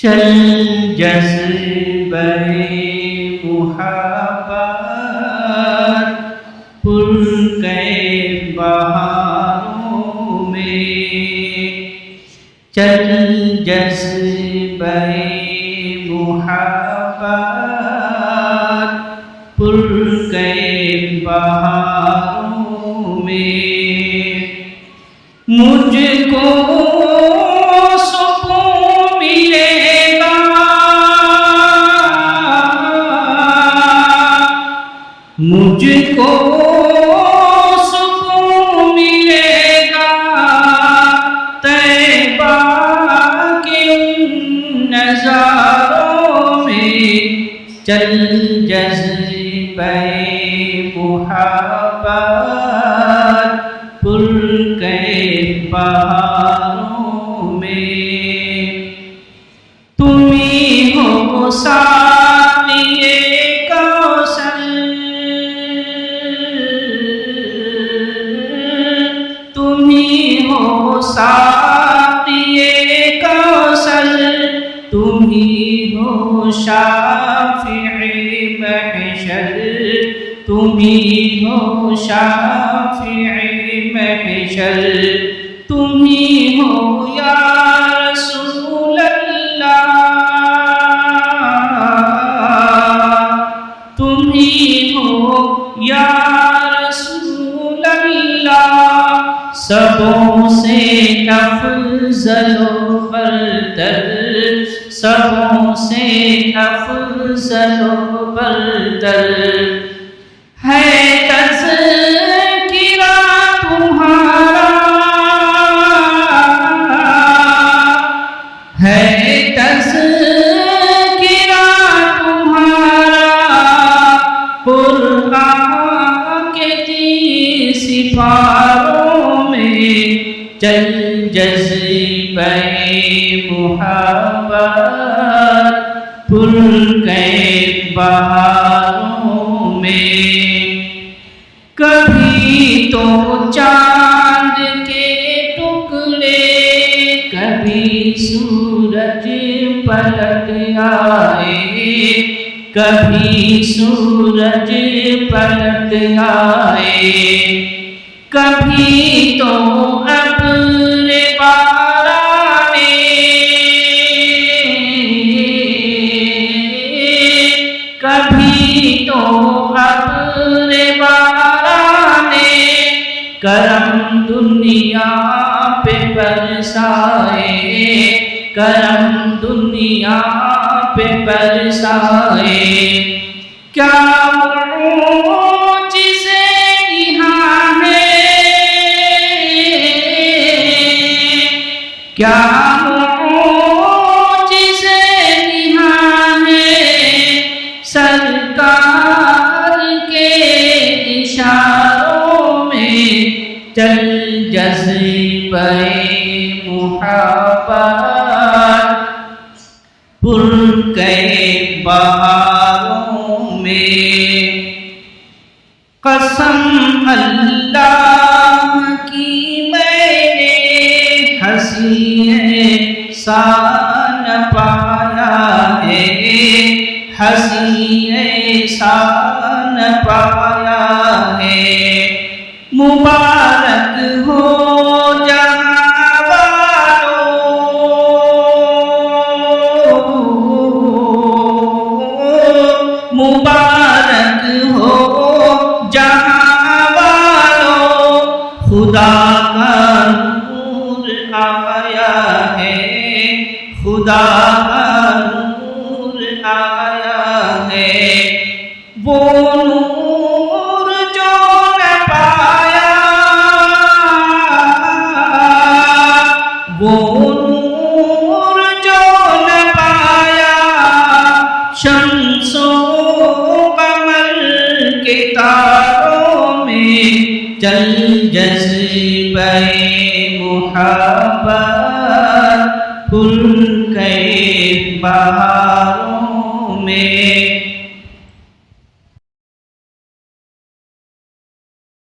چل جذبے محبت پر کیف بہاروں میں، چل جذبے محبت پر کیف بہاروں میں، مجھ کو مجھ کو سکون ملے گا طیبہ کے ان نظاروں میں، چل جذبے محبت پر کیف بہاروں میں، تمہیں ہو ساقی ساقی کوثر، تمہیں ہو شافع محشر، تمہیں ہو شافع محشر، تمہیں ہو یا رسول اللہ، تمہیں ہو یا رسول اللہ، سبوں سے افضل و برتر، سبوں سے افضل و برتر ہے تذکرہ تمہارا، ہے تذکرہ تمہارا قرآن کے 30 سپاروں میں، چل جذبے محبت پر کیف بہاروں میں، کبھی تو چاند کے ٹکڑے، کبھی سورج پلٹ آئے، کبھی سورج پلٹ آئے، کبھی تو ابر باران، کبھی تو ابر باران، کرم دنیا پہ برسائے، کرم دنیا پہ برسائے، کیا معجزے یہاں کیا معجزے یہاں ہیں، سرکار کے اشاروں میں، چل جذبے محبت پر کیف بہاروں میں، قسم اللہ کی میں نے حسین سا نہ پایا ہے، حسین سا نہ پایا ہے، مبارک ہو جہاں والوں، مبارک ہو جہاں والوں، خدا کا نور آیا ہے، خدا کا نور آیا ہے، وہ نور جو نہ پایا، وہ نور جو نہ پایا، شمس و قمر کے تاروں میں، چل جذبے محبت پر کیف بہاروں میں،